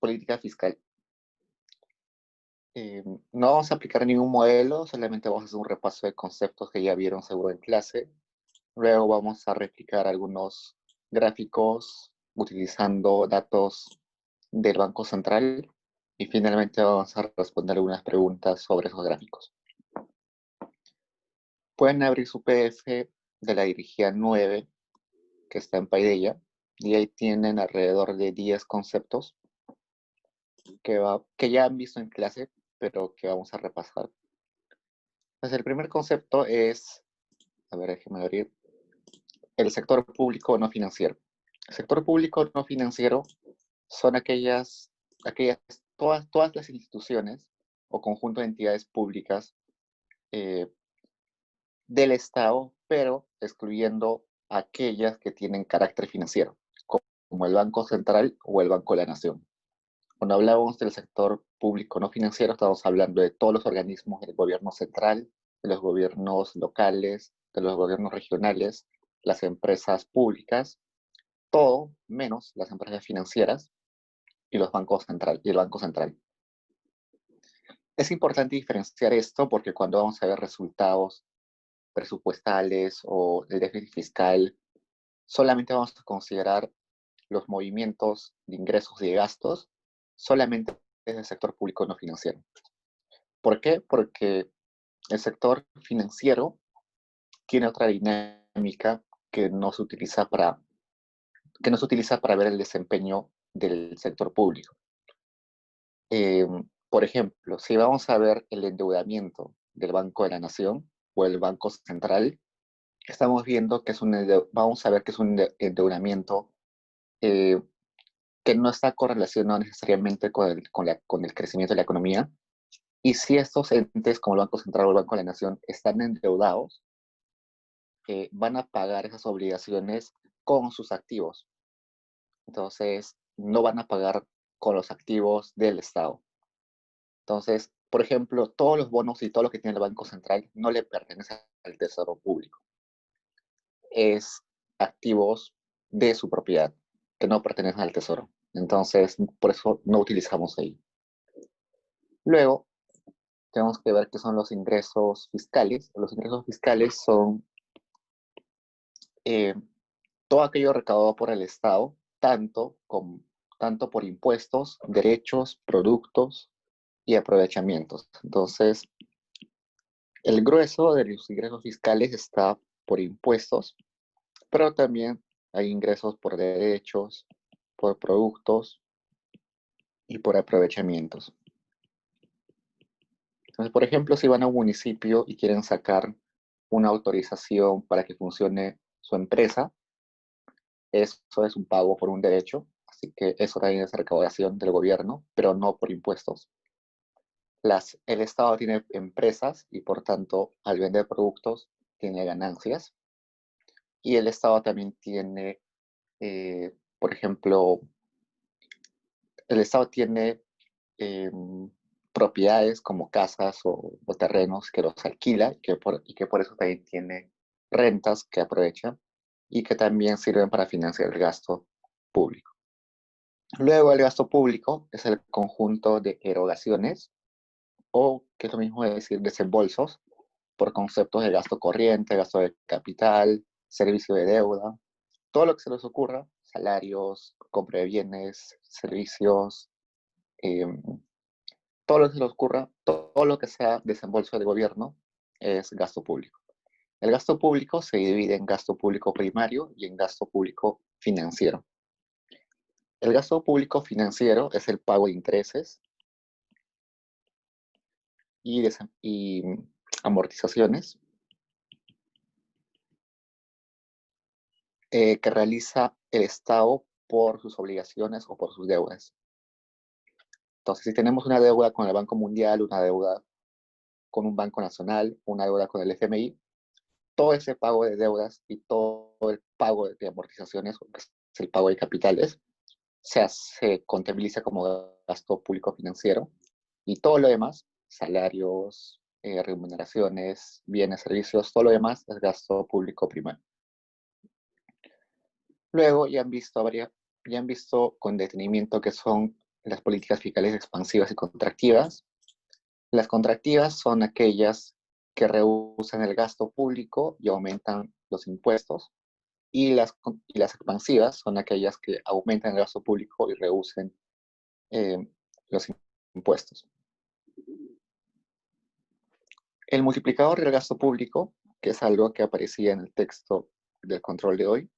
política fiscal. No vamos a aplicar ningún modelo, solamente vamos a hacer un repaso de conceptos que ya vieron seguro en clase. Luego vamos a replicar algunos gráficos utilizando datos del Banco Central y finalmente vamos a responder algunas preguntas sobre esos gráficos. Pueden abrir su PDF de la dirigida 9, que está en Paideia, y ahí tienen alrededor de 10 conceptos que ya han visto en clase, pero que vamos a repasar. Pues el primer concepto es, a ver, déjenme abrir, el sector público no financiero. El sector público no financiero son todas las instituciones o conjunto de entidades públicas eh, del Estado, pero excluyendo aquellas que tienen carácter financiero, como el Banco Central o el Banco de la Nación. Cuando hablamos del sector público no financiero, estamos hablando de todos los organismos del gobierno central, de los gobiernos locales, de los gobiernos regionales, las empresas públicas, todo menos las empresas financieras y el Banco Central. Es importante diferenciar esto porque cuando vamos a ver resultados presupuestales o el déficit fiscal, solamente vamos a considerar los movimientos de ingresos y de gastos solamente desde el sector público no financiero. ¿Por qué? Porque el sector financiero tiene otra dinámica que no se utiliza para ver el desempeño del sector público. Por ejemplo, si vamos a ver el endeudamiento del Banco de la Nación o el Banco Central, estamos viendo que vamos a ver que es un endeudamiento que no está correlacionado necesariamente con el crecimiento de la economía. Y si estos entes, como el Banco Central o el Banco de la Nación, están endeudados, van a pagar esas obligaciones con sus activos. Entonces, no van a pagar con los activos del Estado. Entonces, por ejemplo, todos los bonos y todo lo que tiene el Banco Central no le pertenece al Tesoro Público. Es activos de su propiedad, que no pertenecen al Tesoro. Entonces, por eso no utilizamos ahí. Luego, tenemos que ver qué son los ingresos fiscales. Los ingresos fiscales son todo aquello recaudado por el Estado, tanto por impuestos, derechos, productos y aprovechamientos. Entonces, el grueso de los ingresos fiscales está por impuestos, pero también hay ingresos por derechos, por productos y por aprovechamientos. Entonces, por ejemplo, si van a un municipio y quieren sacar una autorización para que funcione su empresa, eso es un pago por un derecho, así que eso también es recaudación del gobierno, pero no por impuestos. El Estado tiene empresas y por tanto al vender productos tiene ganancias. Y el Estado también tiene, por ejemplo, el Estado tiene eh, propiedades como casas o terrenos que los alquila y que por eso también tiene rentas que aprovecha y que también sirven para financiar el gasto público. Luego el gasto público es el conjunto de erogaciones o, que es lo mismo de decir, desembolsos por conceptos de gasto corriente, gasto de capital, servicio de deuda, todo lo que se les ocurra, salarios, compra de bienes, servicios, eh, todo lo que se les ocurra, todo lo que sea desembolso del gobierno es gasto público. El gasto público se divide en gasto público primario y en gasto público financiero. El gasto público financiero es el pago de intereses y amortizaciones que realiza el Estado por sus obligaciones o por sus deudas. Entonces, si tenemos una deuda con el Banco Mundial, una deuda con un banco nacional, una deuda con el FMI, todo ese pago de deudas y todo el pago de amortizaciones, que es el pago de capitales, se contabiliza como gasto público financiero y todo lo demás, salarios, remuneraciones, bienes, servicios, todo lo demás es gasto público primario. Luego ya han visto con detenimiento qué son las políticas fiscales expansivas y contractivas. Las contractivas son aquellas que reducen el gasto público y aumentan los impuestos, y las expansivas son aquellas que aumentan el gasto público y reducen eh, los impuestos. El multiplicador del gasto público, que es algo que aparecía en el texto del control de hoy,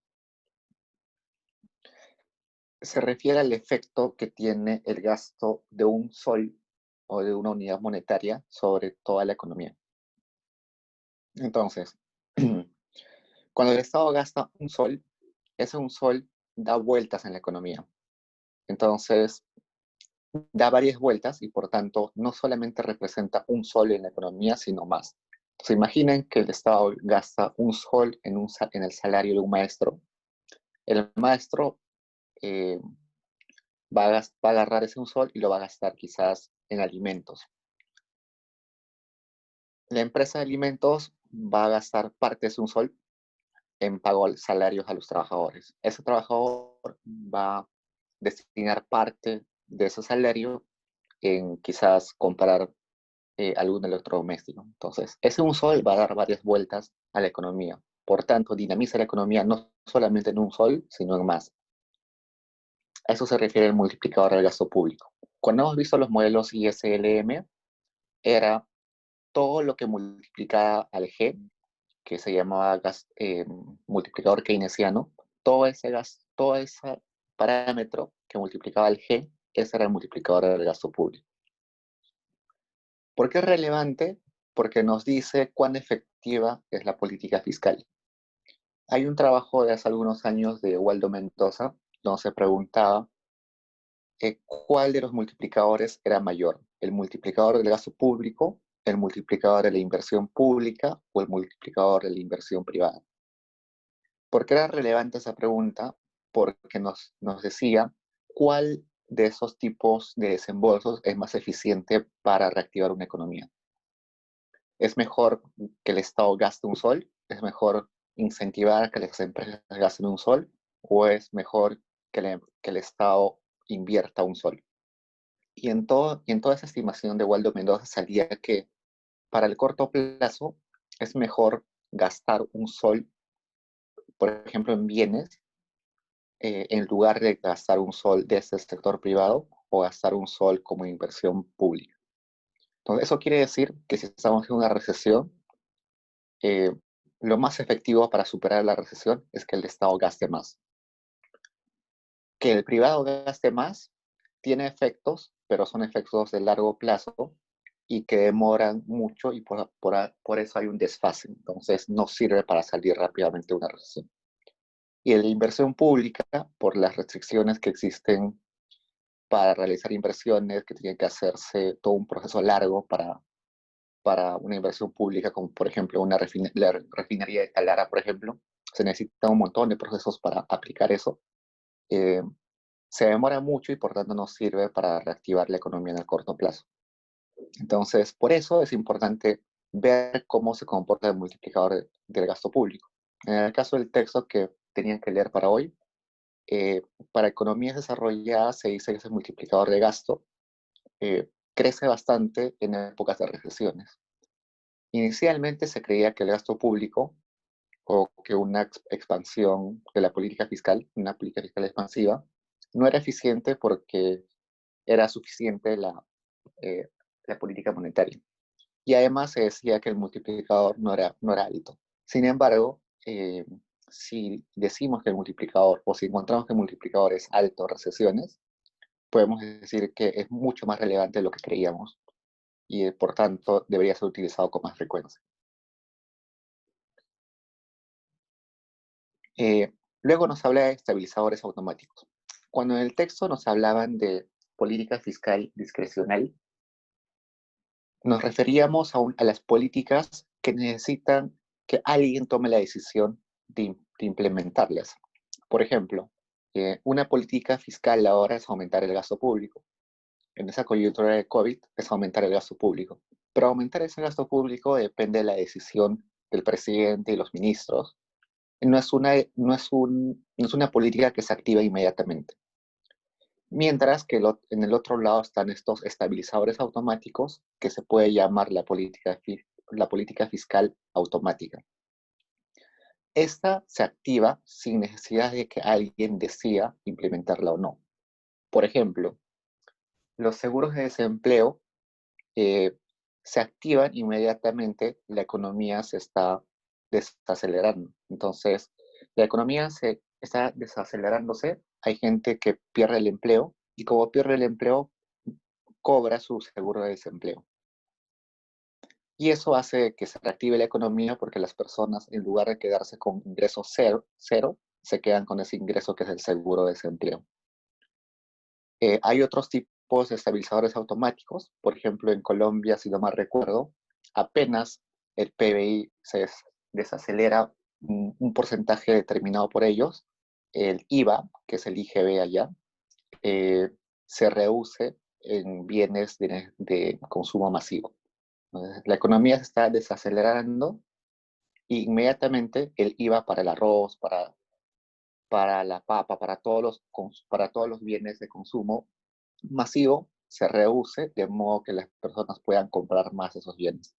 se refiere al efecto que tiene el gasto de un sol o de una unidad monetaria sobre toda la economía. Entonces, cuando el Estado gasta un sol, ese un sol da vueltas en la economía. Entonces, da varias vueltas y por tanto no solamente representa un sol en la economía, sino más. Entonces, imaginen que el Estado gasta un sol en el salario de un maestro. El maestro eh, va a agarrar ese un sol y lo va a gastar quizás en alimentos. La empresa de alimentos va a gastar parte de un sol en pago de salarios a los trabajadores. Ese trabajador va a destinar parte de ese salario en quizás comprar algún electrodoméstico. Entonces, ese un sol va a dar varias vueltas a la economía. Por tanto, dinamiza la economía no solamente en un sol, sino en más. A eso se refiere el multiplicador del gasto público. Cuando hemos visto los modelos ISLM, era todo lo que multiplicaba al G, que se llamaba multiplicador keynesiano, todo ese parámetro que multiplicaba el G, ese era el multiplicador del gasto público. ¿Por qué es relevante? Porque nos dice cuán efectiva es la política fiscal. Hay un trabajo de hace algunos años de Waldo Mendoza, donde se preguntaba cuál de los multiplicadores era mayor, el multiplicador del gasto público, el multiplicador de la inversión pública o el multiplicador de la inversión privada. ¿Por qué era relevante esa pregunta? Porque nos decía cuál de esos tipos de desembolsos es más eficiente para reactivar una economía. ¿Es mejor que el Estado gaste un sol? ¿Es mejor incentivar que las empresas gasten un sol? ¿O es mejor que el Estado invierta un sol? Y en toda esa estimación de Waldo Mendoza salía que para el corto plazo es mejor gastar un sol, por ejemplo, en bienes, en lugar de gastar un sol desde el sector privado o gastar un sol como inversión pública. Entonces, eso quiere decir que si estamos en una recesión, eh, lo más efectivo para superar la recesión es que el Estado gaste más. Que el privado gaste más tiene efectos, pero son efectos de largo plazo y que demoran mucho y por eso hay un desfase. Entonces no sirve para salir rápidamente de una recesión. Y la inversión pública, por las restricciones que existen para realizar inversiones, que tienen que hacerse todo un proceso largo para una inversión pública, como por ejemplo la refinería de Talara, por ejemplo, se necesita un montón de procesos para aplicar eso. Eh, Se demora mucho y por tanto no sirve para reactivar la economía en el corto plazo. Entonces, por eso es importante ver cómo se comporta el multiplicador del gasto público. En el caso del texto que tenían que leer para hoy, para economías desarrolladas se dice que ese multiplicador de gasto crece bastante en épocas de recesiones. Inicialmente se creía que el gasto público o que una expansión de la política fiscal, una política fiscal expansiva, no era eficiente porque era suficiente eh, la política monetaria. Y además se decía que el multiplicador no era alto. Sin embargo, si decimos que el multiplicador o si encontramos que el multiplicador es alto en recesiones, podemos decir que es mucho más relevante de lo que creíamos y por tanto debería ser utilizado con más frecuencia. Eh, Luego nos habla de estabilizadores automáticos. Cuando en el texto nos hablaban de política fiscal discrecional, nos referíamos a las políticas que necesitan que alguien tome la decisión de implementarlas. Por ejemplo, una política fiscal ahora es aumentar el gasto público. En esa coyuntura de COVID es aumentar el gasto público. Pero aumentar ese gasto público depende de la decisión del presidente y los ministros. No es una política que se activa inmediatamente. Mientras que en el otro lado están estos estabilizadores automáticos que se puede llamar la política fiscal automática. Esta se activa sin necesidad de que alguien decida implementarla o no. Por ejemplo, los seguros de desempleo se activan inmediatamente, la economía se está desacelerando. Entonces, la economía se está desacelerándose, hay gente que pierde el empleo y como pierde el empleo, cobra su seguro de desempleo. Y eso hace que se reactive la economía porque las personas, en lugar de quedarse con ingresos cero, se quedan con ese ingreso que es el seguro de desempleo. Hay otros tipos de estabilizadores automáticos. Por ejemplo, en Colombia, si no mal recuerdo, apenas el PBI se desacelera un porcentaje determinado por ellos, el IVA, que es el IGB allá, se reduce en bienes de consumo masivo. Entonces, la economía se está desacelerando y inmediatamente el IVA para el arroz, para la papa, para todos los bienes de consumo masivo se reduce de modo que las personas puedan comprar más esos bienes.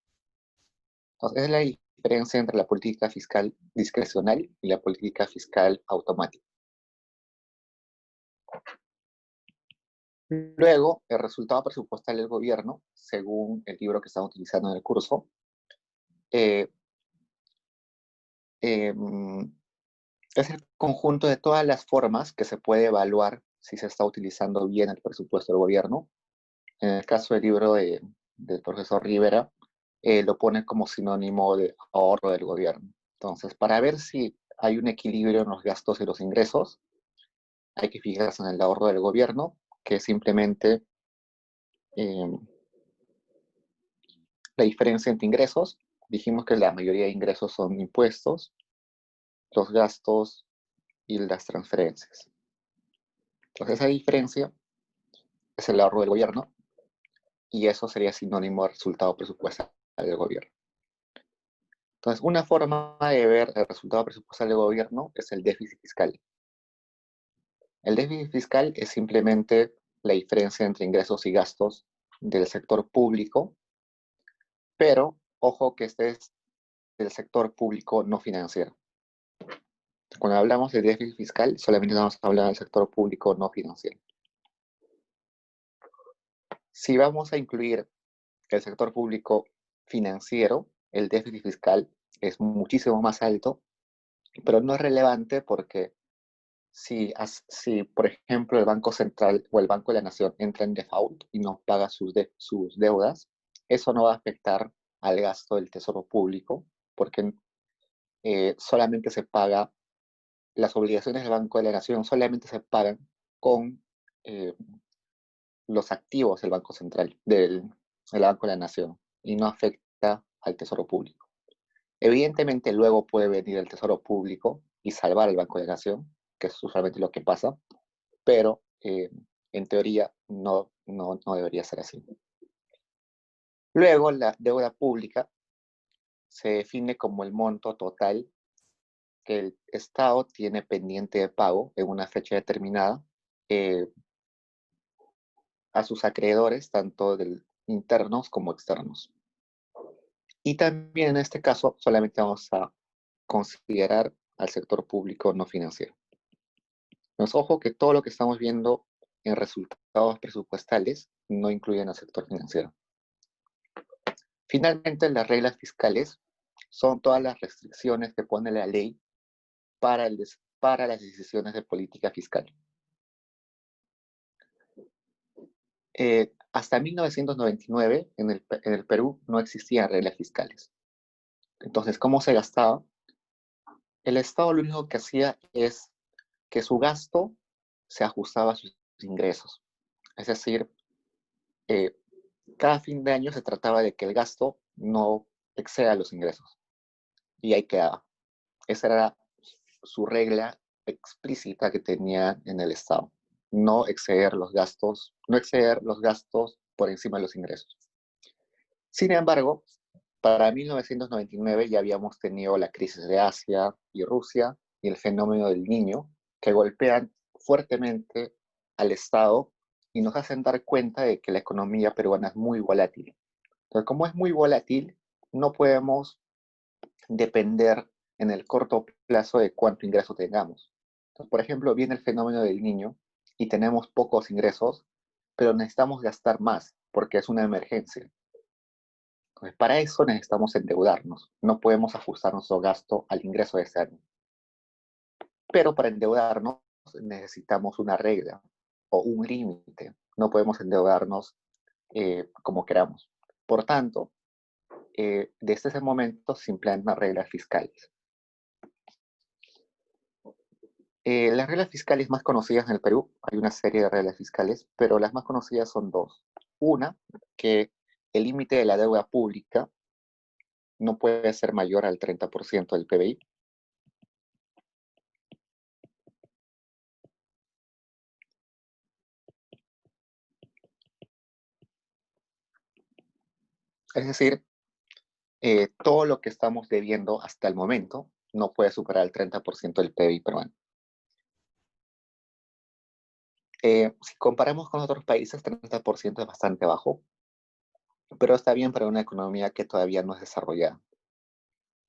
Entonces, esa es la diferencia entre la política fiscal discrecional y la política fiscal automática. Luego, el resultado presupuestal del gobierno, según el libro que estamos utilizando en el curso, eh, eh, es el conjunto de todas las formas que se puede evaluar si se está utilizando bien el presupuesto del gobierno. En el caso del libro del profesor Rivera, lo pone como sinónimo de ahorro del gobierno. Entonces, para ver si hay un equilibrio en los gastos y los ingresos, hay que fijarse en el ahorro del gobierno, que es simplemente eh, la diferencia entre ingresos. Dijimos que la mayoría de ingresos son impuestos, los gastos y las transferencias. Entonces, esa diferencia es el ahorro del gobierno y eso sería sinónimo de resultado presupuestal del gobierno. Entonces, una forma de ver el resultado presupuestal del gobierno es el déficit fiscal. El déficit fiscal es simplemente la diferencia entre ingresos y gastos del sector público, pero ojo que este es del sector público no financiero. Cuando hablamos de déficit fiscal, solamente vamos a hablar del sector público no financiero. Si vamos a incluir el sector público financiero, el déficit fiscal es muchísimo más alto, pero no es relevante porque si, por ejemplo, el Banco Central o el Banco de la Nación entra en default y no paga sus deudas, eso no va a afectar al gasto del tesoro público, porque solamente se paga, las obligaciones del Banco de la Nación solamente se pagan con eh, los activos del Banco Central, del Banco de la Nación, y no afecta al tesoro público. Evidentemente, luego puede venir el tesoro público y salvar al Banco de la Nación, que es usualmente lo que pasa, pero en teoría no debería ser así. Luego, la deuda pública se define como el monto total que el Estado tiene pendiente de pago en una fecha determinada eh, a sus acreedores, tanto internos como externos. Y también en este caso solamente vamos a considerar al sector público no financiero. Nos ojo que todo lo que estamos viendo en resultados presupuestales no incluyen al sector financiero. Finalmente, las reglas fiscales son todas las restricciones que pone la ley para las decisiones de política fiscal. Hasta 1999, en el Perú, no existían reglas fiscales. Entonces, ¿cómo se gastaba? El Estado lo único que hacía es que su gasto se ajustaba a sus ingresos. Es decir, eh, cada fin de año se trataba de que el gasto no exceda los ingresos. Y ahí quedaba. Esa era su regla explícita que tenía en el Estado. No exceder los gastos, no exceder los gastos por encima de los ingresos. Sin embargo, para 1999 ya habíamos tenido la crisis de Asia y Rusia y el fenómeno del Niño, que golpean fuertemente al Estado y nos hacen dar cuenta de que la economía peruana es muy volátil. Entonces, como es muy volátil, no podemos depender en el corto plazo de cuánto ingreso tengamos. Entonces, por ejemplo, viene el fenómeno del niño y tenemos pocos ingresos, pero necesitamos gastar más porque es una emergencia. Entonces, para eso necesitamos endeudarnos. No podemos ajustar nuestro gasto al ingreso de ese año. Pero para endeudarnos necesitamos una regla o un límite. No podemos endeudarnos como queramos. Por tanto, desde ese momento se implementan reglas fiscales. Las reglas fiscales más conocidas en el Perú, hay una serie de reglas fiscales, pero las más conocidas son dos. Una, que el límite de la deuda pública no puede ser mayor al 30% del PBI. Es decir, todo lo que estamos debiendo hasta el momento no puede superar el 30% del PBI peruano. Si comparamos con otros países, 30% es bastante bajo, pero está bien para una economía que todavía no es desarrollada.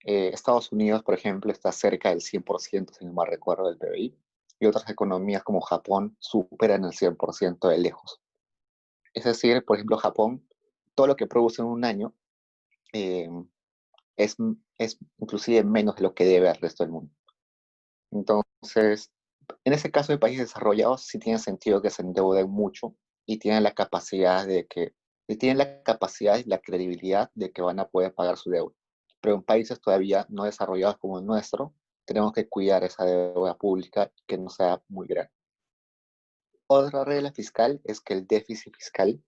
Estados Unidos, por ejemplo, está cerca del 100%, si no mal recuerdo, del PBI, y otras economías como Japón superan el 100% de lejos. Es decir, por ejemplo, Japón, todo lo que produce en un año eh, es, es inclusive menos de lo que debe al resto del mundo. Entonces, en ese caso de países desarrollados, sí tiene sentido que se endeuden mucho y tienen la capacidad de que, y tienen la capacidad y la credibilidad de que van a poder pagar su deuda. Pero en países todavía no desarrollados como el nuestro, tenemos que cuidar esa deuda pública que no sea muy grande. Otra regla fiscal es que el déficit fiscal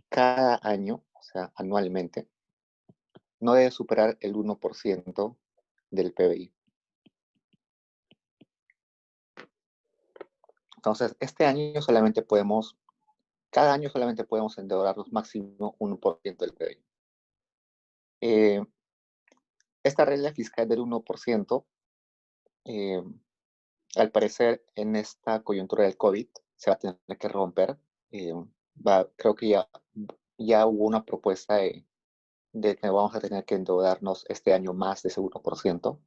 cada año, o sea, anualmente, no debe superar el 1% del PBI. Entonces, cada año solamente podemos endeudarnos máximo 1% del PBI. Eh, esta regla fiscal del 1%, eh, al parecer, en esta coyuntura del COVID, se va a tener que romper. Eh, creo que ya hubo una propuesta de que vamos a tener que endeudarnos este año más de ese 1%.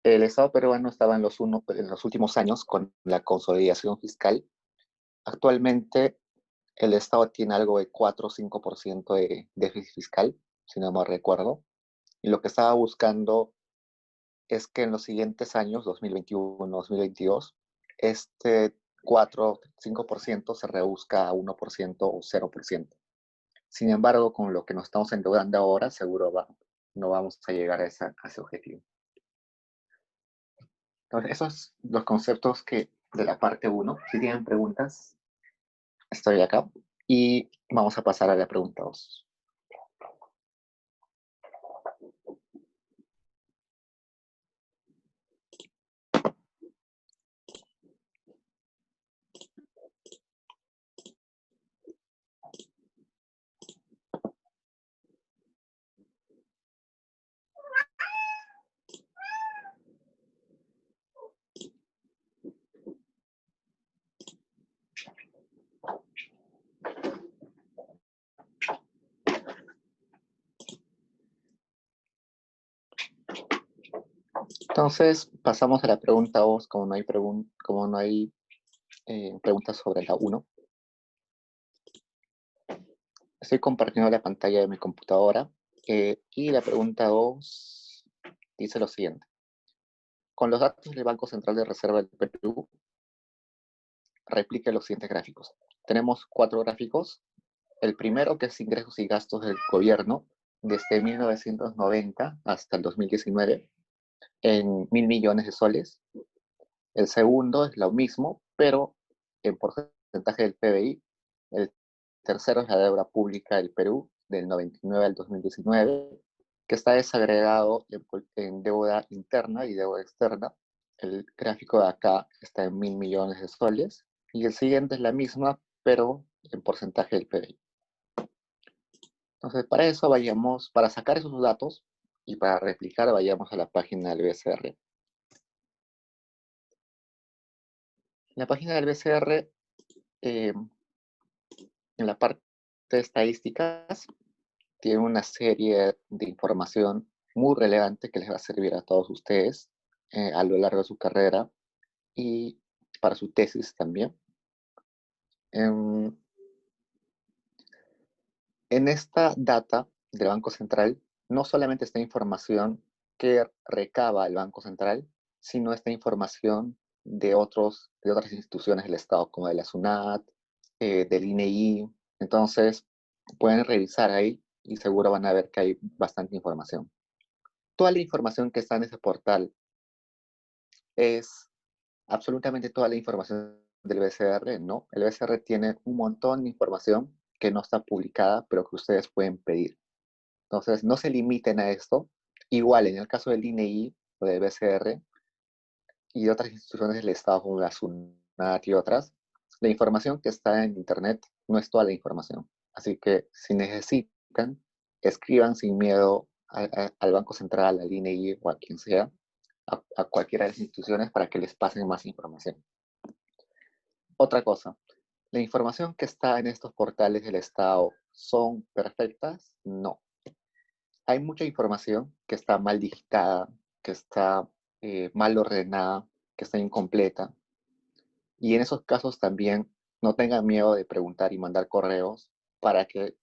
El Estado peruano estaba en los últimos años con la consolidación fiscal. Actualmente el Estado tiene algo de 4 o 5% de déficit fiscal, si no mal recuerdo. Y lo que estaba buscando es que en los siguientes años, 2021, 2022, este 4 o 5% se reduzca a 1% o 0%. Sin embargo, con lo que nos estamos endeudando ahora, seguro no vamos a llegar a ese objetivo. Entonces, esos son los conceptos de la parte uno. Si tienen preguntas, estoy acá. Y vamos a pasar a la pregunta 2. Entonces, pasamos a la pregunta 2, como no hay preguntas sobre la uno. Estoy compartiendo la pantalla de mi computadora y la pregunta 2 dice lo siguiente. Con los datos del Banco Central de Reserva del Perú, replique los siguientes gráficos. Tenemos 4 gráficos. El primero, que es ingresos y gastos del gobierno desde 1990 hasta el 2019 en 1.000 millones de soles. El segundo es lo mismo, pero en porcentaje del PBI. El tercero es la deuda pública del Perú del 99 al 2019, que está desagregado en deuda interna y deuda externa. El gráfico de acá está en 1.000 millones de soles. Y el siguiente es la misma, pero en porcentaje del PBI. Entonces, para sacar esos datos y para replicar, vayamos a la página del BCR. La página del BCR, eh, en la parte de estadísticas, tiene una serie de información muy relevante que les va a servir a todos ustedes a lo largo de su carrera y para su tesis también. Em, En esta data del Banco Central no solamente está información que recaba el Banco Central, sino esta información de otras instituciones del Estado, como de la SUNAT, del INEI. Entonces, pueden revisar ahí y seguro van a ver que hay bastante información. Toda la información que está en ese portal es absolutamente toda la información del BCR, ¿no? El BCR tiene un montón de información que no está publicada, pero que ustedes pueden pedir. Entonces, no se limiten a esto. Igual, en el caso del INEI o del BCR y de otras instituciones del Estado como la SUNAT y otras, la información que está en Internet no es toda la información. Así que si necesitan, escriban sin miedo al Banco Central, al INEI o a quien sea, a cualquiera de las instituciones para que les pasen más información. Otra cosa, ¿la información que está en estos portales del Estado son perfectas? No. Hay mucha información que está mal digitada, que está mal ordenada, que está incompleta. Y en esos casos también no tengan miedo de preguntar y mandar correos para que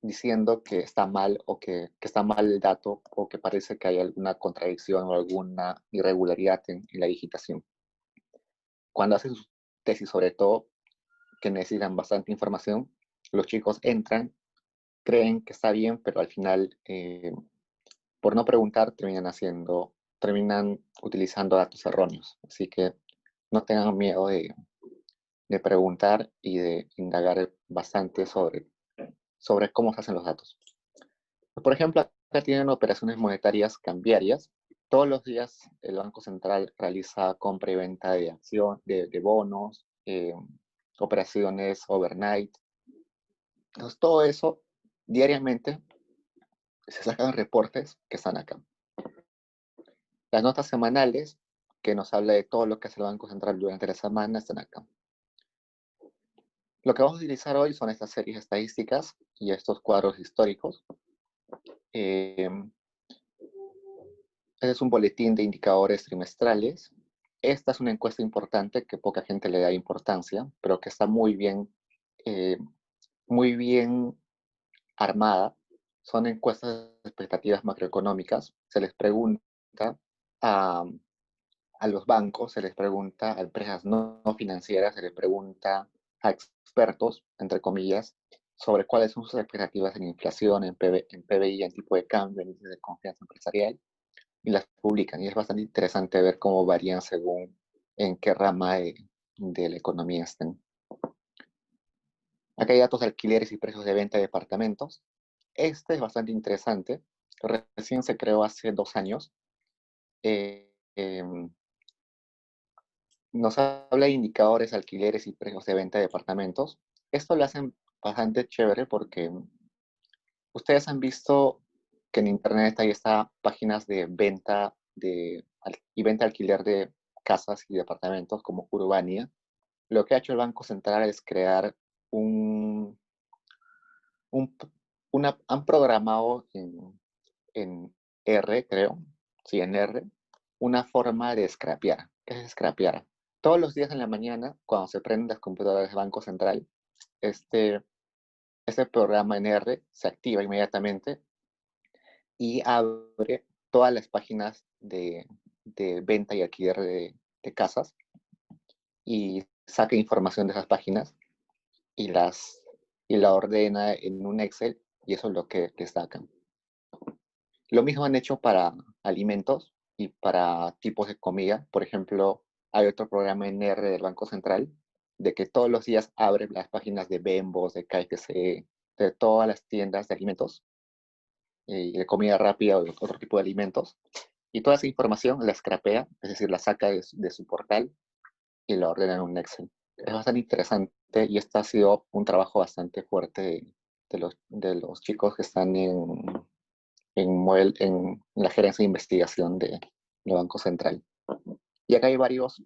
diciendo que está mal o que está mal el dato o que parece que hay alguna contradicción o alguna irregularidad en la digitación. Cuando hacen su tesis, sobre todo, que necesitan bastante información, los chicos entran, creen que está bien, pero al final por no preguntar terminan utilizando datos erróneos. Así que no tengan miedo de preguntar y de indagar bastante sobre cómo se hacen los datos. Por ejemplo, acá tienen operaciones monetarias cambiarias. Todos los días el Banco Central realiza compra y venta de acción, de bonos, operaciones overnight. Entonces, todo eso diariamente se sacan reportes que están acá. Las notas semanales, que nos habla de todo lo que hace el Banco Central durante la semana, están acá. Lo que vamos a utilizar hoy son estas series estadísticas y estos cuadros históricos. Este es un boletín de indicadores trimestrales. Esta es una encuesta importante que poca gente le da importancia, pero que está eh, muy bien armada. Son encuestas de expectativas macroeconómicas. Se les pregunta a, a los bancos, se les pregunta a empresas no financieras, se les pregunta a expertos, entre comillas, sobre cuáles son sus expectativas en inflación, en PBI, en tipo de cambio, en índice de confianza empresarial, y las publican. Y es bastante interesante ver cómo varían según en qué rama de la economía estén. Acá hay datos de alquileres y precios de venta de departamentos. Este es bastante interesante. Recién se creó hace 2 años. Eh, eh, Nos habla de indicadores, alquileres y precios de venta de departamentos. Esto lo hacen bastante chévere porque ustedes han visto que en internet hay estas páginas de venta y venta alquiler de casas y departamentos como Urbania. Lo que ha hecho el Banco Central es crear un, un han programado en R, creo, sí, en R, una forma de scrapear. ¿Qué es scrapear? Todos los días en la mañana, cuando se prenden las computadoras del Banco Central, este, este programa en R se activa inmediatamente y abre todas las páginas de venta y alquiler de casas y saca información de esas páginas y, y la ordena en un Excel y eso es lo que destacan. Lo mismo han hecho para alimentos y para tipos de comida. Por ejemplo, hay otro programa en R del Banco Central de que todos los días abre las páginas de Bembos, de KFC, de todas las tiendas de alimentos y de comida rápida o de otro tipo de alimentos. Y toda esa información la scrapea, es decir, la saca de su portal y la ordena en un Excel. Es bastante interesante y este ha sido un trabajo bastante fuerte de los chicos que están en la gerencia de investigación del Banco Central. Y acá hay varios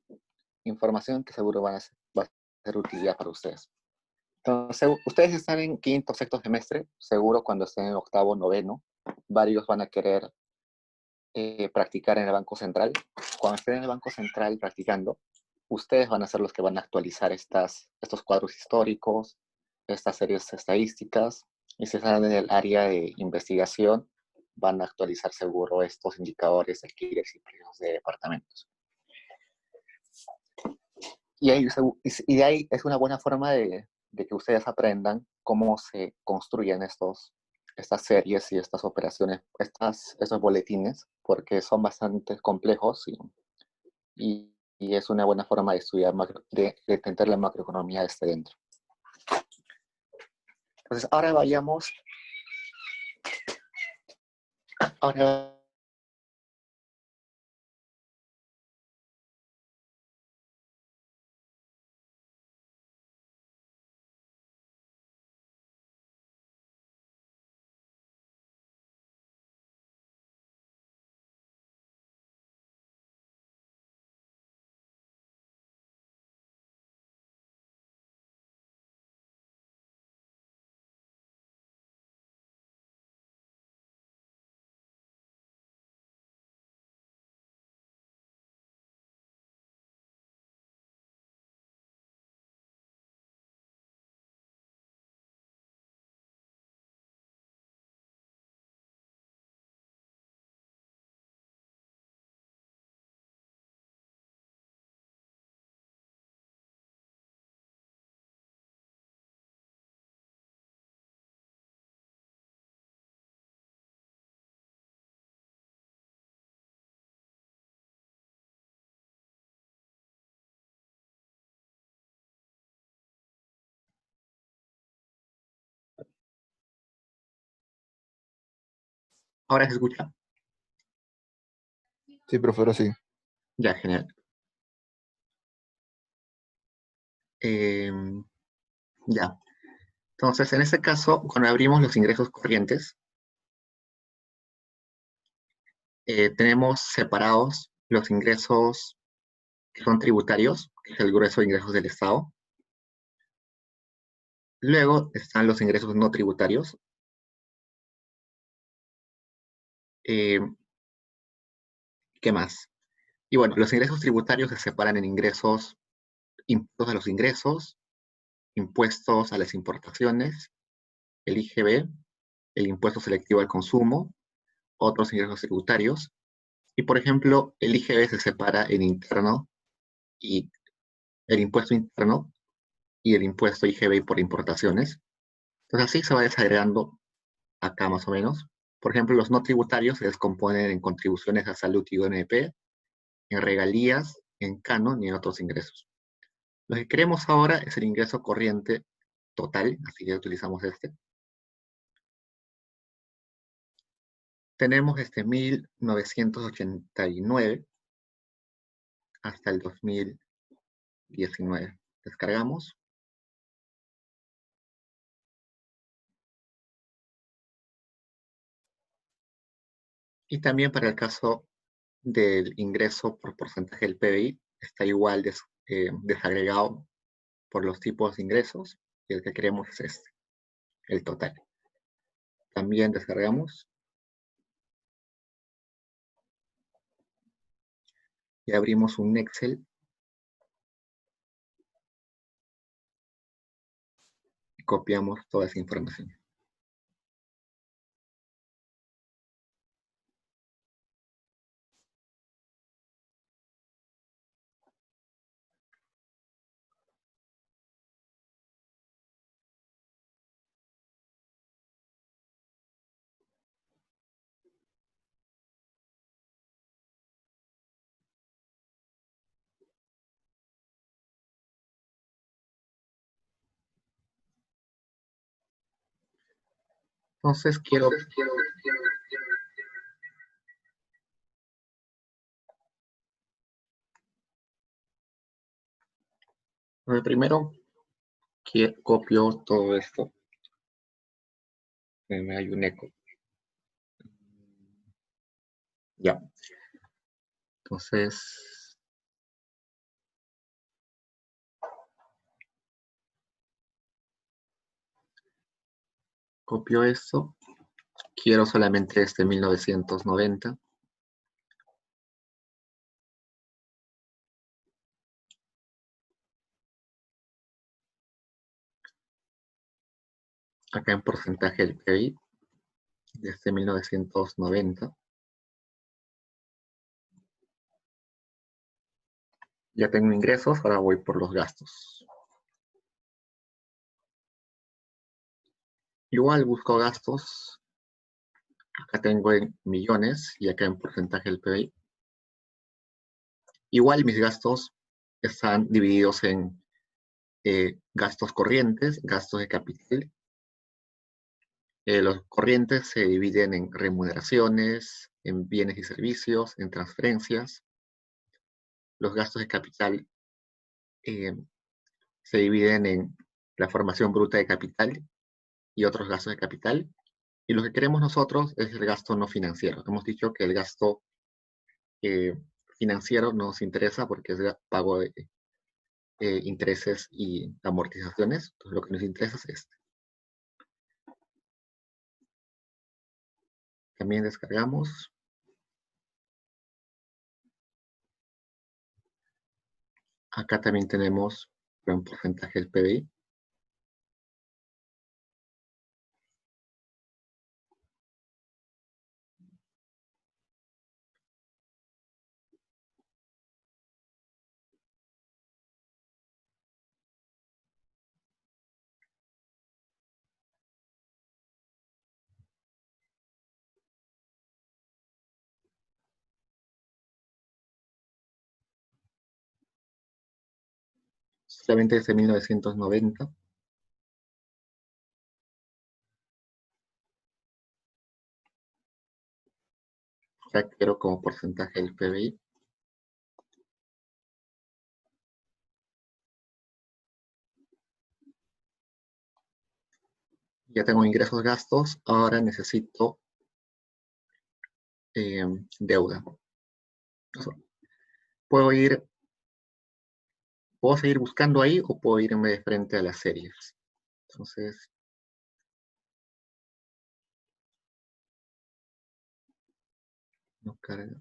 información que seguro va a ser utilidad para ustedes. Entonces, ustedes están en quinto, sexto semestre, seguro cuando estén en octavo, noveno, varios van a querer practicar en el Banco Central. Cuando estén en el Banco Central practicando, ustedes van a ser los que van a actualizar estos cuadros históricos, estas series estadísticas, y si están en el área de investigación, van a actualizar seguro estos indicadores de alquileres y precios de departamentos. Y de ahí es una buena forma de que ustedes aprendan cómo se construyen estas series y estas operaciones, estos boletines, porque son bastante complejos y es una buena forma de estudiar, de entender la macroeconomía desde dentro. Entonces, ahora se escucha. Sí, profe, ahora sí. Ya, genial. Ya. Entonces, en este caso, cuando abrimos los ingresos corrientes, tenemos separados los ingresos que son tributarios, que es el grueso de ingresos del Estado. Luego están los ingresos no tributarios. Eh, ¿Qué más? Y bueno, los ingresos tributarios se separan en ingresos, impuestos a los ingresos, impuestos a las importaciones, el IGB, el impuesto selectivo al consumo, otros ingresos tributarios. Y por ejemplo, el IGB se separa en interno y el impuesto interno y el impuesto IGB por importaciones. Entonces así se va desagregando acá más o menos. Por ejemplo, los no tributarios se descomponen en contribuciones a salud y UNP, en regalías, en canon y en otros ingresos. Lo que queremos ahora es el ingreso corriente total, así que utilizamos este. Tenemos 1989 hasta el 2019. Descargamos. Y también para el caso del ingreso por porcentaje del PBI, está igual desagregado por los tipos de ingresos, y el que queremos es este, el total. También descargamos y abrimos un Excel y copiamos toda esa información. Entonces primero copio todo esto. Me hay un eco. Ya. Entonces, Copio esto. Quiero solamente este 1990. Acá en porcentaje del PIB, desde 1990. Ya tengo ingresos, ahora voy por los gastos. Igual busco gastos. Acá tengo en millones y acá en porcentaje del PIB. Igual mis gastos están divididos en gastos corrientes, gastos de capital. Los corrientes se dividen en remuneraciones, en bienes y servicios, en transferencias. Los gastos de capital eh, se dividen en la formación bruta de capital y otros gastos de capital. Y lo que queremos nosotros es el gasto no financiero. Hemos dicho que el gasto eh, financiero nos interesa porque es pago de intereses y amortizaciones. Entonces lo que nos interesa es este. También descargamos. Acá también tenemos un porcentaje del PBI. Solamente desde 1990. Ya quiero como porcentaje del PBI. Ya tengo ingresos, gastos. Ahora necesito deuda. Puedo seguir buscando ahí o puedo irme de frente a las series. Entonces, no carga.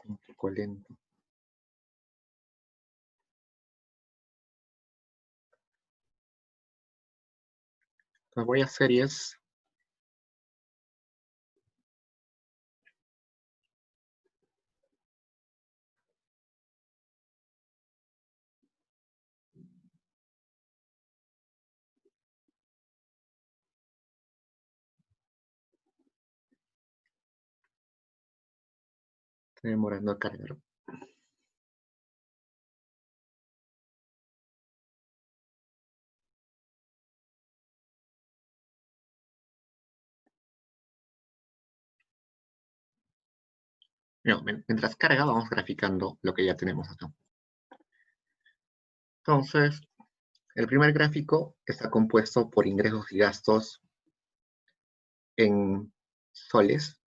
Un poco lento. Entonces voy a series. Estoy demorando a cargar. No, mientras carga vamos graficando lo que ya tenemos acá. Entonces, el primer gráfico está compuesto por ingresos y gastos en soles,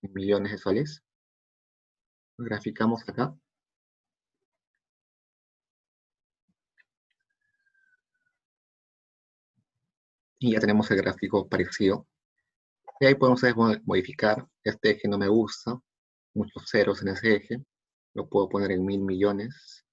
en millones de soles. Graficamos acá. Y ya tenemos el gráfico parecido. Y ahí podemos modificar. Este eje no me gusta. Muchos ceros en ese eje. Lo puedo poner en 1000 millones.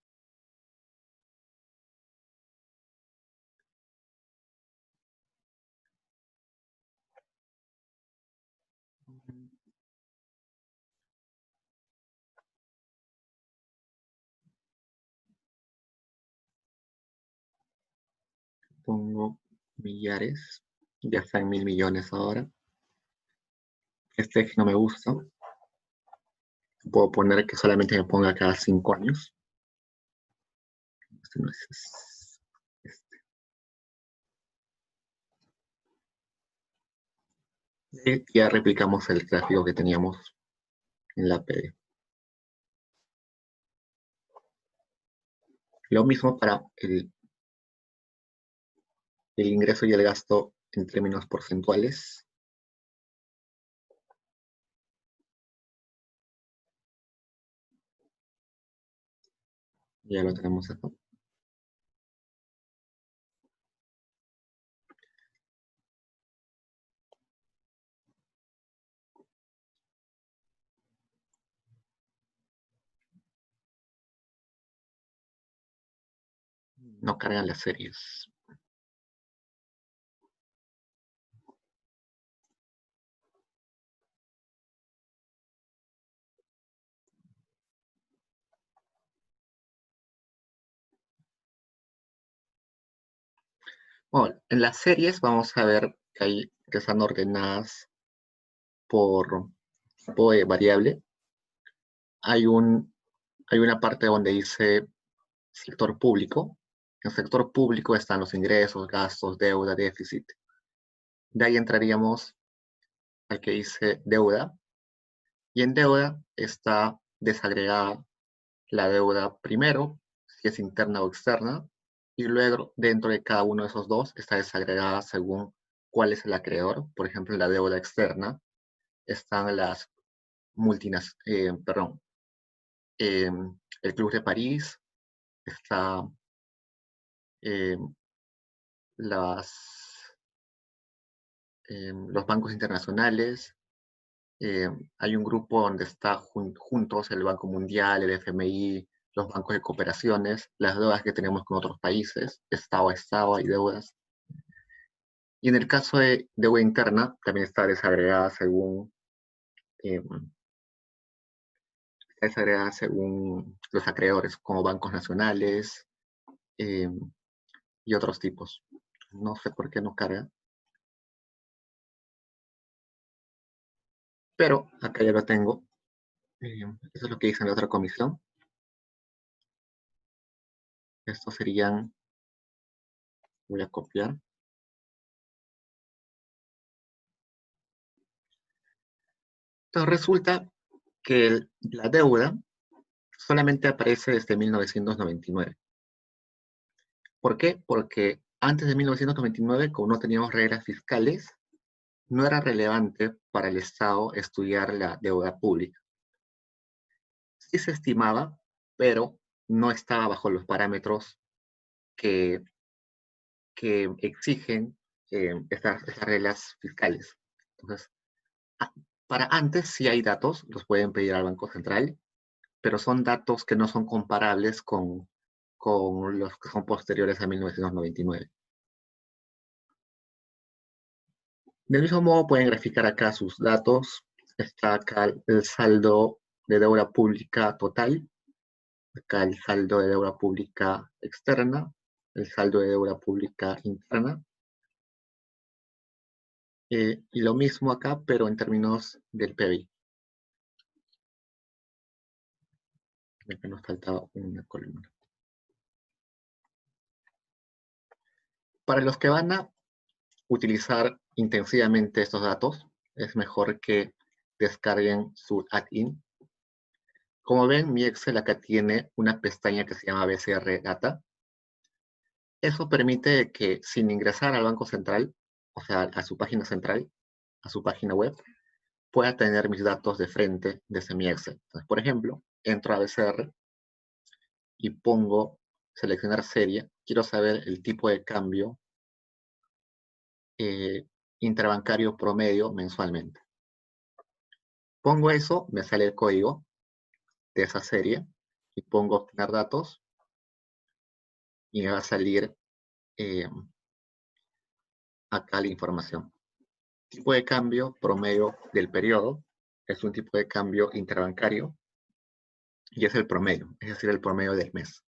Pongo millares. Ya está en 1000 millones ahora. Este eje no me gusta. Puedo poner que solamente me ponga cada 5 años. Este no es este. Y ya replicamos el gráfico que teníamos en la PD. Lo mismo para el ingreso y el gasto en términos porcentuales. Ya lo tenemos acá. No cargan las series. Bueno, en las series vamos a ver que están ordenadas por tipo de variable. Hay, hay una parte donde dice sector público. En el sector público están los ingresos, gastos, deuda, déficit. De ahí entraríamos al que dice deuda. Y en deuda está desagregada la deuda primero, si es interna o externa, y luego dentro de cada uno de esos dos está desagregada según cuál es el acreedor. Por ejemplo, en la deuda externa están las perdón, el Club de París, está eh, las, los bancos internacionales, eh, hay un grupo donde está juntos el Banco Mundial, el FMI, los bancos de cooperaciones, las deudas que tenemos con otros países, Estado a Estado, hay deudas. Y en el caso de deuda interna, también eh, está desagregada según los acreedores, como bancos nacionales eh, y otros tipos. No sé por qué no carga, pero acá ya lo tengo. Eso es lo que dice en la otra comisión. Estos serían, voy a copiar. Entonces resulta que la deuda solamente aparece desde 1999. ¿Por qué? Porque antes de 1999, como no teníamos reglas fiscales, no era relevante para el Estado estudiar la deuda pública. Sí se estimaba, pero no estaba bajo los parámetros que, que exigen estas reglas fiscales. Entonces, para antes sí hay datos, los pueden pedir al Banco Central, pero son datos que no son comparables con los que son posteriores a 1999. Del mismo modo, pueden graficar acá sus datos. Está acá el saldo de deuda pública total, acá el saldo de deuda pública externa, el saldo de deuda pública interna, y lo mismo acá, pero en términos del PBI. Acá nos faltaba una columna. Para los que van a utilizar intensivamente estos datos, es mejor que descarguen su add-in. Como ven, mi Excel acá tiene una pestaña que se llama BCR Data. Eso permite que sin ingresar al Banco Central, o sea, a su página central, a su página web, pueda tener mis datos de frente desde mi Excel. Entonces, por ejemplo, entro a BCR y pongo seleccionar serie. Quiero saber el tipo de cambio eh, interbancario promedio mensualmente. Pongo eso, me sale el código de esa serie y pongo obtener datos y me va a salir eh, acá la información. Tipo de cambio promedio del periodo es un tipo de cambio interbancario y es el promedio, es decir, el promedio del mes.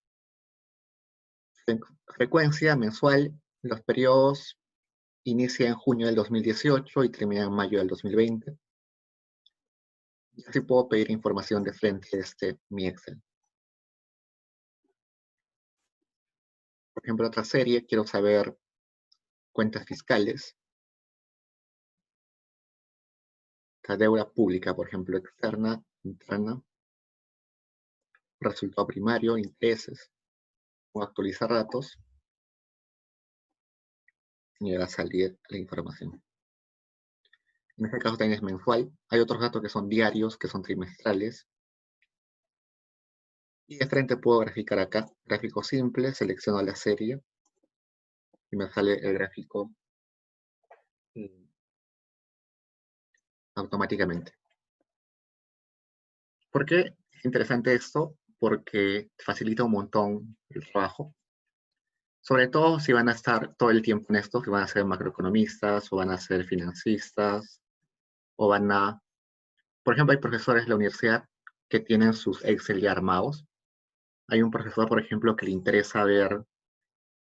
Frecuencia mensual, los periodos inician en junio del 2018 y terminan en mayo del 2020. Y así puedo pedir información de frente de mi Excel. Por ejemplo, otra serie, quiero saber cuentas fiscales, la deuda pública, por ejemplo, externa, interna, resultado primario, intereses, o actualizar datos y me va a salir la información. En este caso también es mensual. Hay otros datos que son diarios, que son trimestrales. Y de frente puedo graficar acá, gráfico simple, selecciono la serie y me sale el gráfico automáticamente. ¿Por qué es interesante esto? Porque facilita un montón el trabajo. Sobre todo si van a estar todo el tiempo en esto, si van a ser macroeconomistas o van a ser financistas o van a... Por ejemplo, hay profesores de la universidad que tienen sus Excel ya armados. Hay un profesor, por ejemplo, que le interesa ver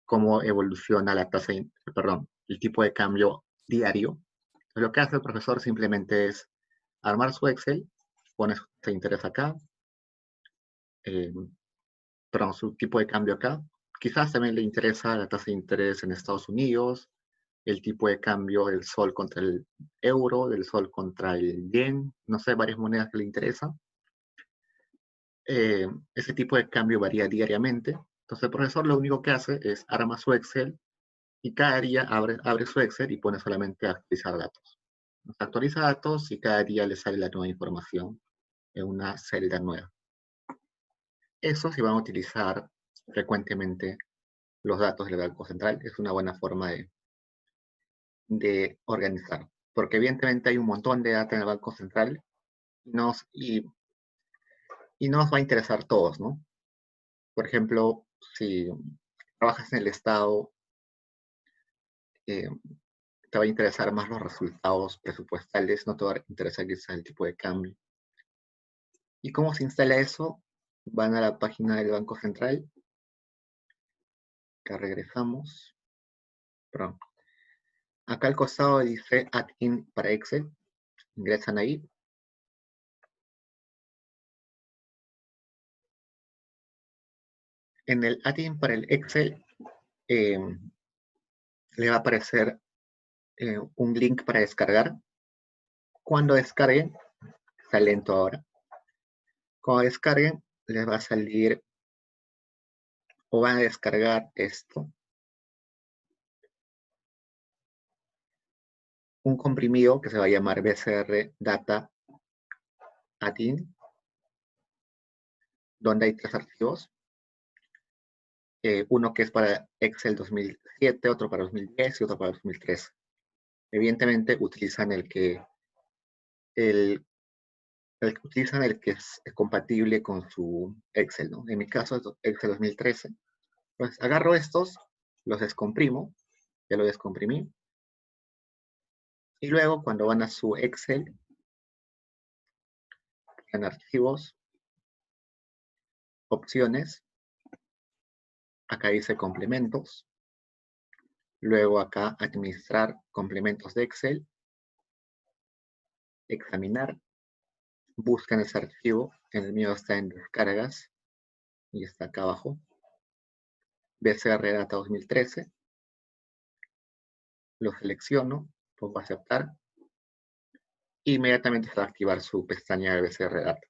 cómo evoluciona la tasa, perdón, el tipo de cambio diario. Entonces, lo que hace el profesor simplemente es armar su Excel, pone su interés acá, eh, perdón, su tipo de cambio acá. Quizás también le interesa la tasa de interés en Estados Unidos, el tipo de cambio del sol contra el euro, del sol contra el yen, no sé, varias monedas que le interesan. Ese tipo de cambio varía diariamente. Entonces el profesor lo único que hace es arma su Excel y cada día abre su Excel y pone solamente actualizar datos. Actualiza datos y cada día le sale la nueva información en una celda nueva. Eso si van a utilizar frecuentemente los datos del Banco Central, es una buena forma de organizar. Porque evidentemente hay un montón de data en el Banco Central y no nos va a interesar todos, ¿no? Por ejemplo, si trabajas en el Estado, eh, te va a interesar más los resultados presupuestales, no te va a interesar quizás el tipo de cambio. ¿Y cómo se instala eso? Van a la página del Banco Central, acá regresamos, perdón. Acá al costado dice Add-in para Excel, ingresan ahí. En el Add-in para el Excel le va a aparecer un link para descargar. Cuando descarguen, está lento ahora. Cuando descarguen, les va a salir o van a descargar esto. Un comprimido que se va a llamar BCR Data Add-in, donde hay 3 archivos. Uno que es para Excel 2007, otro para 2010 y otro para 2013. Evidentemente utilizan el que es compatible con su Excel, ¿no? En mi caso es Excel 2013. Pues agarro estos, los descomprimo, ya lo descomprimí, y luego cuando van a su Excel, en archivos, opciones, acá dice complementos, luego acá administrar complementos de Excel, examinar, buscan ese archivo, en el mío está en descargas, y está acá abajo, BCR Data 2013, lo selecciono, pongo aceptar, e inmediatamente se va a activar su pestaña de BCR Data.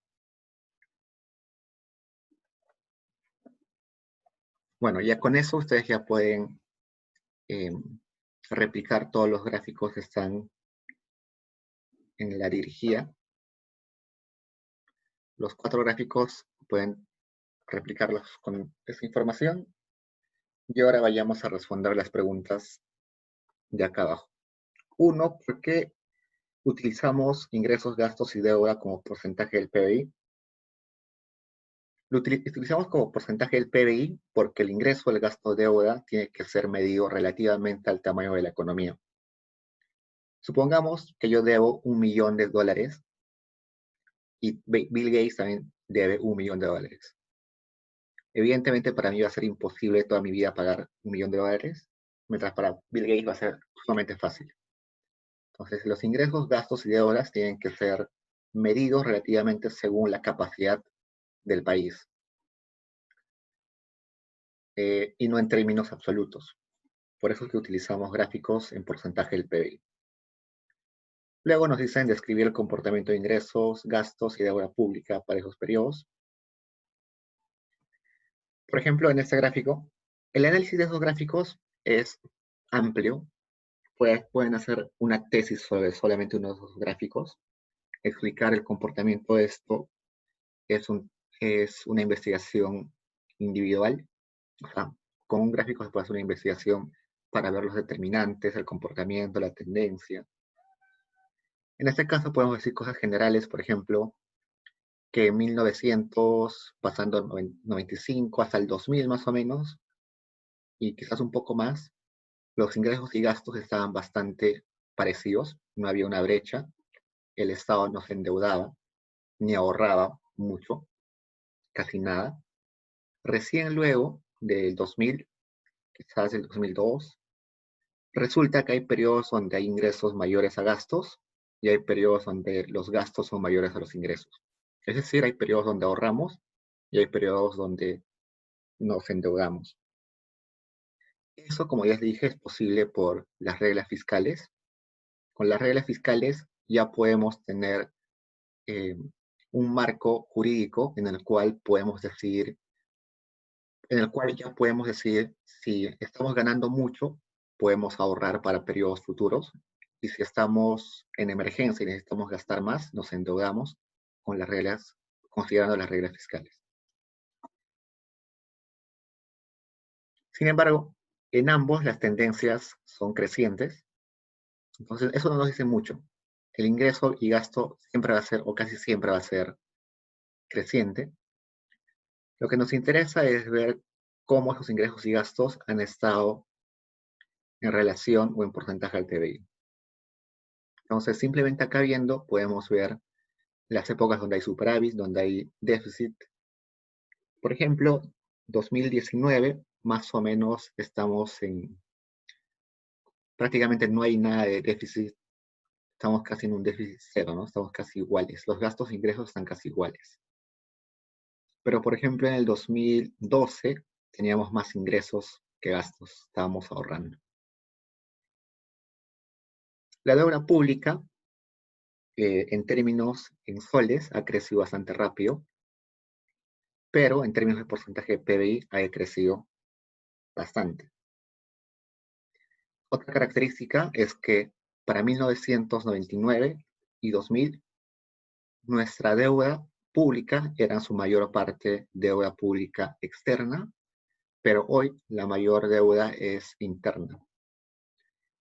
Bueno, ya con eso ustedes ya pueden replicar todos los gráficos que están en la dirigida. Los 4 gráficos pueden replicarlos con esa información. Y ahora vayamos a responder las preguntas de acá abajo. 1, ¿por qué utilizamos ingresos, gastos y deuda como porcentaje del PBI? Lo utilizamos como porcentaje del PBI porque el ingreso, el gasto, deuda tiene que ser medido relativamente al tamaño de la economía. Supongamos que yo debo $1.000.000 y Bill Gates también debe $1.000.000. Evidentemente para mí va a ser imposible toda mi vida pagar $1.000.000, mientras para Bill Gates va a ser sumamente fácil. Entonces los ingresos, gastos y deudas tienen que ser medidos relativamente según la capacidad del país y no en términos absolutos. Por eso es que utilizamos gráficos en porcentaje del PBI. Luego nos dicen describir el comportamiento de ingresos, gastos y deuda pública para esos periodos. Por ejemplo, en este gráfico, el análisis de esos gráficos es amplio. Pueden hacer una tesis sobre solamente uno de esos gráficos. Explicar el comportamiento de esto es es una investigación individual. O sea, con un gráfico se puede hacer una investigación para ver los determinantes, el comportamiento, la tendencia. En este caso podemos decir cosas generales, por ejemplo, que en 1900, pasando al 95 hasta el 2000 más o menos, y quizás un poco más, los ingresos y gastos estaban bastante parecidos, no había una brecha, el Estado no se endeudaba, ni ahorraba mucho, casi nada. Recién luego del 2000, quizás el 2002, resulta que hay periodos donde hay ingresos mayores a gastos y hay periodos donde los gastos son mayores a los ingresos. Es decir, hay periodos donde ahorramos y hay periodos donde nos endeudamos. Eso, como ya les dije, es posible por las reglas fiscales. Con las reglas fiscales ya podemos tener un marco jurídico en el cual podemos decidir, en el cual ya podemos decidir si estamos ganando mucho, podemos ahorrar para periodos futuros, y si estamos en emergencia y necesitamos gastar más, nos endeudamos con las reglas, considerando las reglas fiscales. Sin embargo, en ambos las tendencias son crecientes, entonces eso no nos dice mucho. El ingreso y gasto siempre va a ser, o casi siempre va a ser, creciente. Lo que nos interesa es ver cómo esos ingresos y gastos han estado en relación o en porcentaje al PBI. Entonces, simplemente acá viendo, podemos ver las épocas donde hay superávit, donde hay déficit. Por ejemplo, 2019, más o menos estamos en, prácticamente no hay nada de déficit, estamos casi en un déficit cero, ¿no? Estamos casi iguales, los gastos e ingresos están casi iguales. Pero, por ejemplo, en el 2012 teníamos más ingresos que gastos, estábamos ahorrando. La deuda pública, en términos en soles, ha crecido bastante rápido, pero en términos de porcentaje de PBI ha crecido bastante. Otra característica es que para 1999 y 2000, nuestra deuda pública era en su mayor parte deuda pública externa, pero hoy la mayor deuda es interna.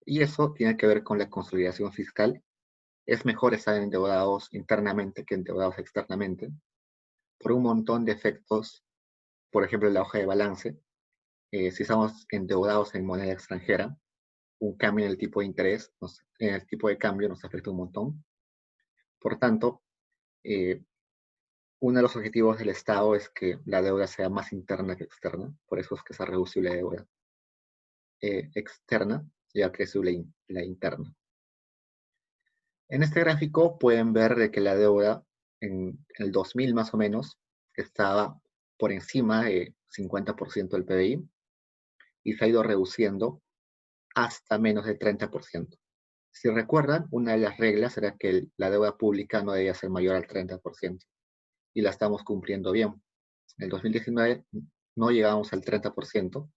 Y eso tiene que ver con la consolidación fiscal. Es mejor estar endeudados internamente que endeudados externamente, por un montón de efectos. Por ejemplo, la hoja de balance. Si estamos endeudados en moneda extranjera, un cambio en el tipo de interés, en el tipo de cambio nos afecta un montón. Por tanto, uno de los objetivos del Estado es que la deuda sea más interna que externa. Por eso es que se ha reducido la deuda externa y ha crecido la interna. En este gráfico pueden ver de que la deuda en el 2000 más o menos estaba por encima de 50% del PBI y se ha ido reduciendo hasta menos del 30%. Si recuerdan, una de las reglas era que la deuda pública no debía ser mayor al 30%, y la estamos cumpliendo bien. En el 2019 no llegamos al 30%,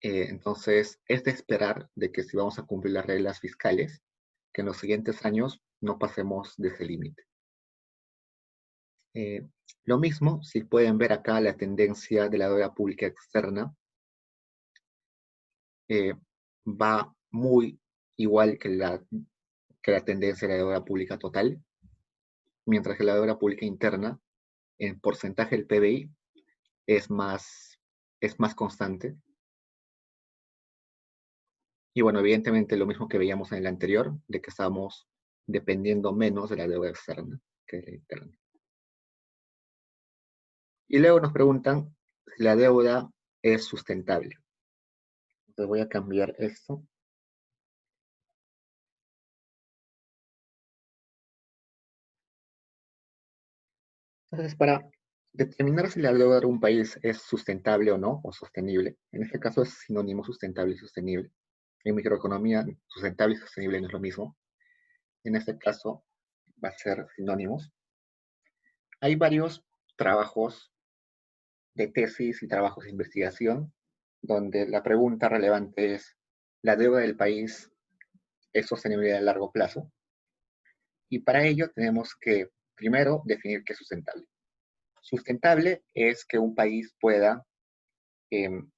entonces es de esperar de que si vamos a cumplir las reglas fiscales, que en los siguientes años no pasemos de ese límite. Lo mismo, si pueden ver acá la tendencia de la deuda pública externa, va muy igual que la tendencia de la deuda pública total, mientras que la deuda pública interna, en porcentaje del PBI, es más constante. Y bueno, evidentemente lo mismo que veíamos en el anterior, de que estamos dependiendo menos de la deuda externa que de la interna. Y luego nos preguntan si la deuda es sustentable. Entonces voy a cambiar esto. Entonces, para determinar si la deuda de un país es sustentable o no, o sostenible, en este caso es sinónimo sustentable y sostenible. En microeconomía, sustentable y sostenible no es lo mismo. En este caso, va a ser sinónimos. Hay varios trabajos de tesis y trabajos de investigación donde la pregunta relevante es, ¿la deuda del país es sostenible a largo plazo? Y para ello tenemos que, primero, definir qué es sustentable. Sustentable es que un país em,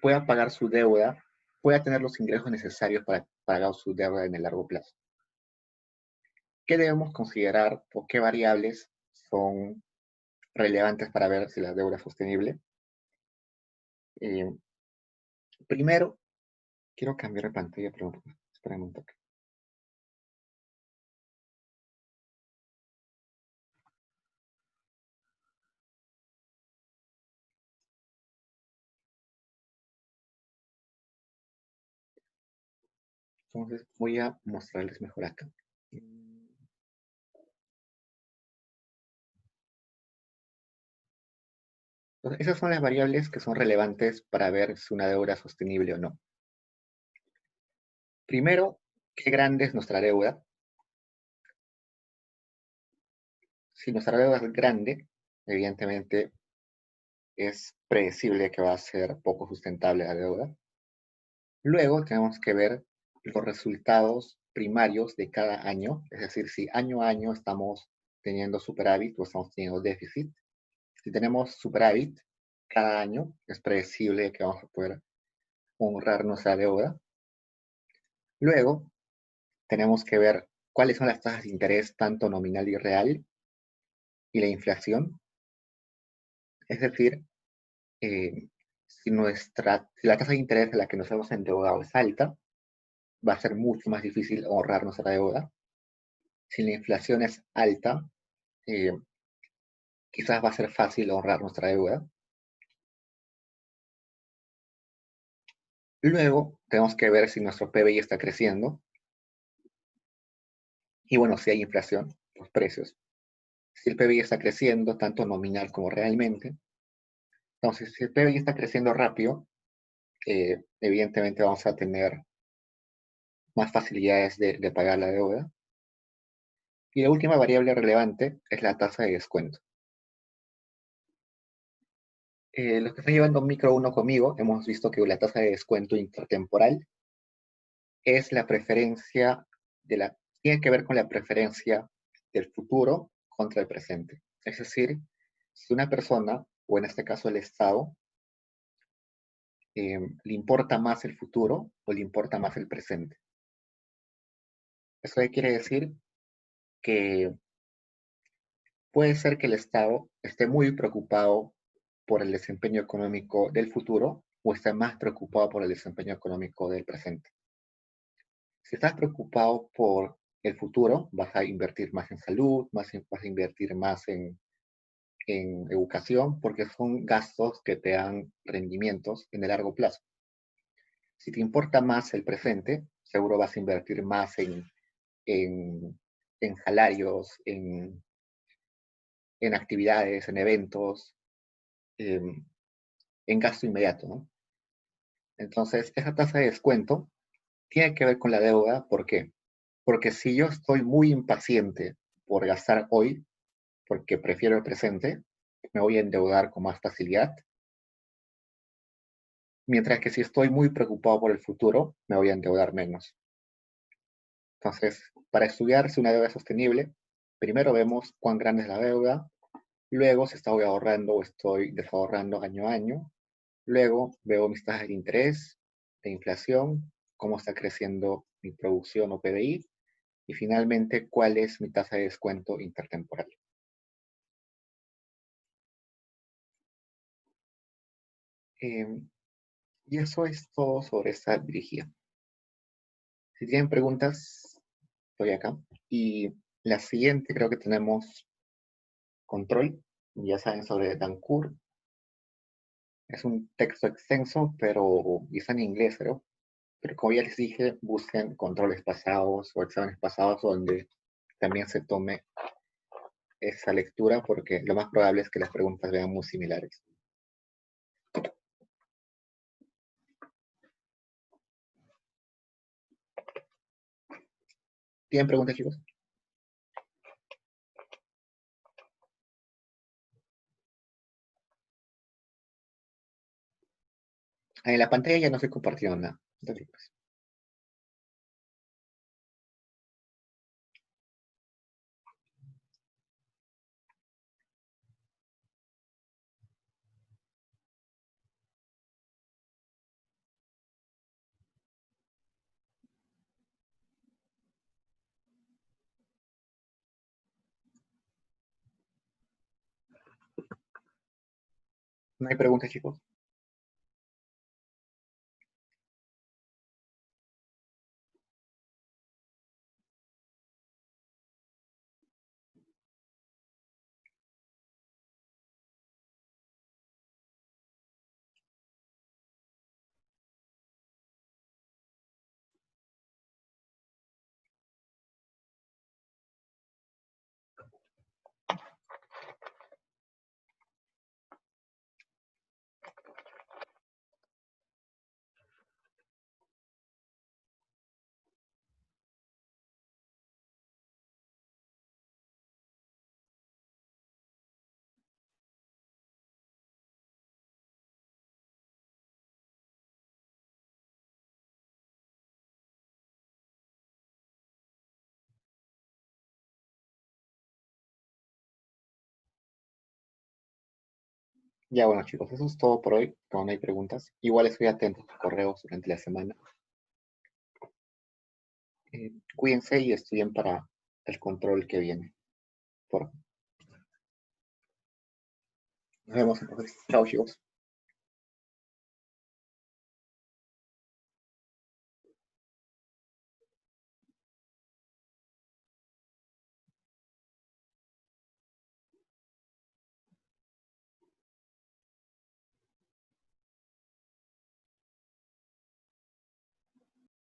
pueda pagar su deuda, pueda tener los ingresos necesarios para pagar su deuda en el largo plazo. ¿Qué debemos considerar o qué variables son relevantes para ver si la deuda es sostenible? Eh, Primero, quiero cambiar de pantalla, pero esperen un toque. Entonces voy a mostrarles mejor acá. Entonces, esas son las variables que son relevantes para ver si una deuda es sostenible o no. Primero, ¿qué grande es nuestra deuda? Si nuestra deuda es grande, evidentemente es predecible que va a ser poco sustentable la deuda. Luego tenemos que ver los resultados primarios de cada año, es decir, si año a año estamos teniendo superávit o estamos teniendo déficit. Si tenemos superávit cada año, es predecible que vamos a poder honrar nuestra deuda. Luego, tenemos que ver cuáles son las tasas de interés, tanto nominal y real, y la inflación. Es decir, si la tasa de interés a la que nos hemos endeudado es alta, va a ser mucho más difícil ahorrar nuestra deuda. Si la inflación es alta, eh, quizás va a ser fácil ahorrar nuestra deuda. Luego, tenemos que ver si nuestro PBI está creciendo. Y bueno, si hay inflación, los precios. Si el PBI está creciendo, tanto nominal como realmente. Entonces, si el PBI está creciendo rápido, evidentemente vamos a tener más facilidades de pagar la deuda. Y la última variable relevante es la tasa de descuento. Los que están llevando micro 1 conmigo, hemos visto que la tasa de descuento intertemporal es la preferencia tiene que ver con la preferencia del futuro contra el presente. Es decir, si una persona, o en este caso el Estado, le importa más el futuro o le importa más el presente. Eso quiere decir que puede ser que el Estado esté muy preocupado por el desempeño económico del futuro o esté más preocupado por el desempeño económico del presente. Si estás preocupado por el futuro, vas a invertir más en salud, vas a invertir más en educación, porque son gastos que te dan rendimientos en el largo plazo. Si te importa más el presente, seguro vas a invertir más en, en salarios, en actividades, en eventos, en gasto inmediato, ¿no? Entonces, esa tasa de descuento tiene que ver con la deuda. ¿Por qué? Porque si yo estoy muy impaciente por gastar hoy, porque prefiero el presente, me voy a endeudar con más facilidad. Mientras que si estoy muy preocupado por el futuro, me voy a endeudar menos. Entonces, para estudiar si una deuda es sostenible, primero vemos cuán grande es la deuda, luego si estoy ahorrando o estoy desahorrando año a año, luego veo mis tasas de interés, de inflación, cómo está creciendo mi producción o PBI, y finalmente cuál es mi tasa de descuento intertemporal. Eh, y eso es todo sobre esta dirigida. Si tienen preguntas, estoy acá. Y la siguiente creo que tenemos control, ya saben, sobre Dancourt. Es un texto extenso, pero y está en inglés, pero como ya les dije, busquen controles pasados o exámenes pasados donde también se tome esa lectura, porque lo más probable es que las preguntas vean muy similares. ¿Tienen preguntas, chicos? En la pantalla ya no estoy compartiendo nada. No te preocupes. ¿No hay preguntas, chicos? Ya bueno, chicos, eso es todo por hoy. Como no hay preguntas, igual estoy atento a sus correos durante la semana. Cuídense y estudien para el control que viene. Por... Nos vemos entonces. Chao, chicos.